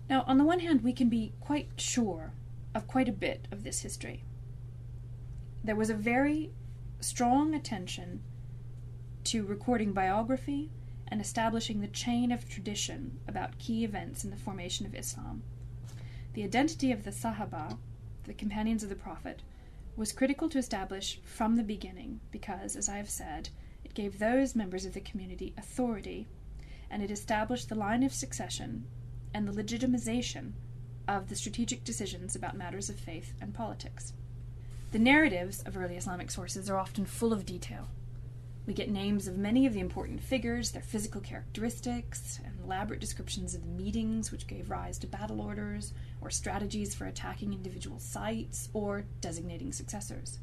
Now, on the one hand, we can be quite sure of quite a bit of this history. There was a very strong attention to recording biography and establishing the chain of tradition about key events in the formation of Islam. The identity of the Sahaba, the companions of the Prophet, was critical to establish from the beginning because, as I have said, it gave those members of the community authority, and it established the line of succession and the legitimization of the strategic decisions about matters of faith and politics. The narratives of early Islamic sources are often full of detail. We get names of many of the important figures, their physical characteristics, and elaborate descriptions of the meetings which gave rise to battle orders, or strategies for attacking individual sites, or designating successors.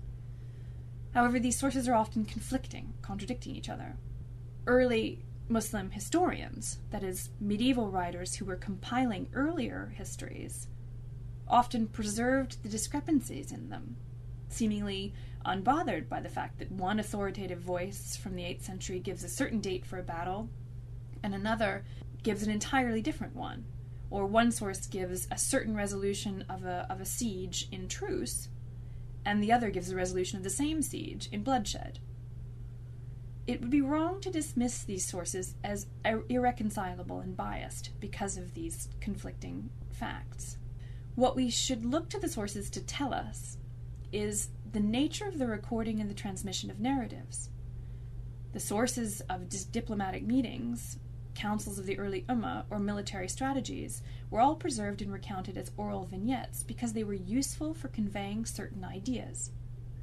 However, these sources are often conflicting, contradicting each other. Early Muslim historians, that is, medieval writers who were compiling earlier histories, often preserved the discrepancies in them, seemingly unbothered by the fact that one authoritative voice from the 8th century gives a certain date for a battle, and another gives an entirely different one, or one source gives a certain resolution of a siege in truce, and the other gives a resolution of the same siege in bloodshed. It would be wrong to dismiss these sources as irreconcilable and biased because of these conflicting facts. What we should look to the sources to tell us is the nature of the recording and the transmission of narratives. The sources of diplomatic meetings, councils of the early Ummah, or military strategies were all preserved and recounted as oral vignettes because they were useful for conveying certain ideas.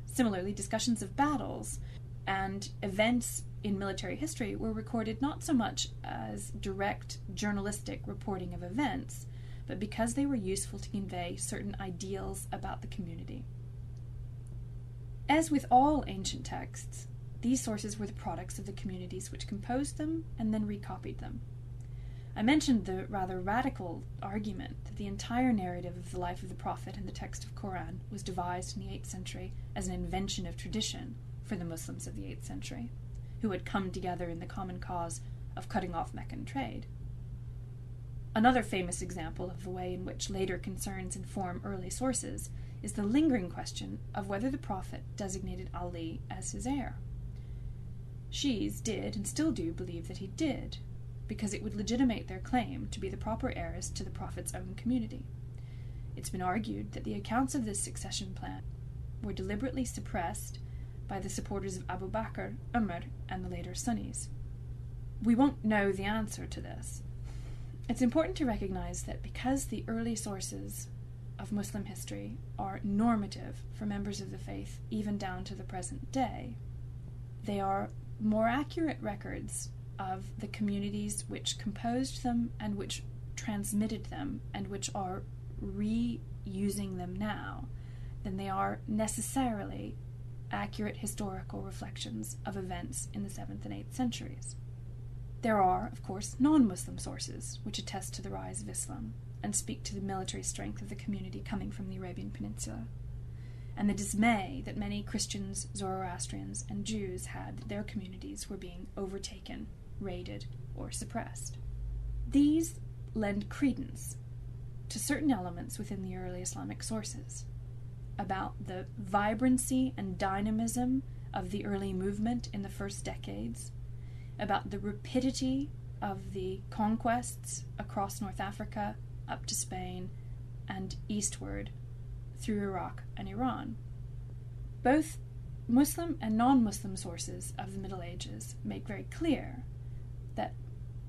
Similarly, discussions of battles and events in military history were recorded not so much as direct journalistic reporting of events, but because they were useful to convey certain ideals about the community. As with all ancient texts, these sources were the products of the communities which composed them and then recopied them. I mentioned the rather radical argument that the entire narrative of the life of the Prophet and the text of Quran was devised in the 8th century as an invention of tradition for the Muslims of the 8th century, who had come together in the common cause of cutting off Meccan trade. Another famous example of the way in which later concerns inform early sources is the lingering question of whether the Prophet designated Ali as his heir. Shias did, and still do, believe that he did, because it would legitimate their claim to be the proper heiress to the Prophet's own community. It's been argued that the accounts of this succession plan were deliberately suppressed by the supporters of Abu Bakr, Umar, and the later Sunnis. We won't know the answer to this. It's important to recognize that because the early sources of Muslim history are normative for members of the faith even down to the present day, they are more accurate records of the communities which composed them and which transmitted them and which are reusing them now than they are necessarily accurate historical reflections of events in the 7th and 8th centuries. There are, of course, non-Muslim sources which attest to the rise of Islam and speak to the military strength of the community coming from the Arabian Peninsula, and the dismay that many Christians, Zoroastrians, and Jews had that their communities were being overtaken, raided, or suppressed. These lend credence to certain elements within the early Islamic sources about the vibrancy and dynamism of the early movement in the first decades, about the rapidity of the conquests across North Africa, up to Spain, and eastward through Iraq and Iran. Both Muslim and non-Muslim sources of the Middle Ages make very clear that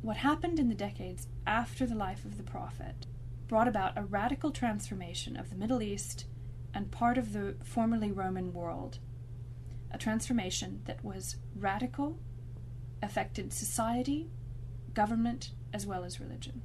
what happened in the decades after the life of the Prophet brought about a radical transformation of the Middle East and part of the formerly Roman world, a transformation that was radical, affected society, government, as well as religion.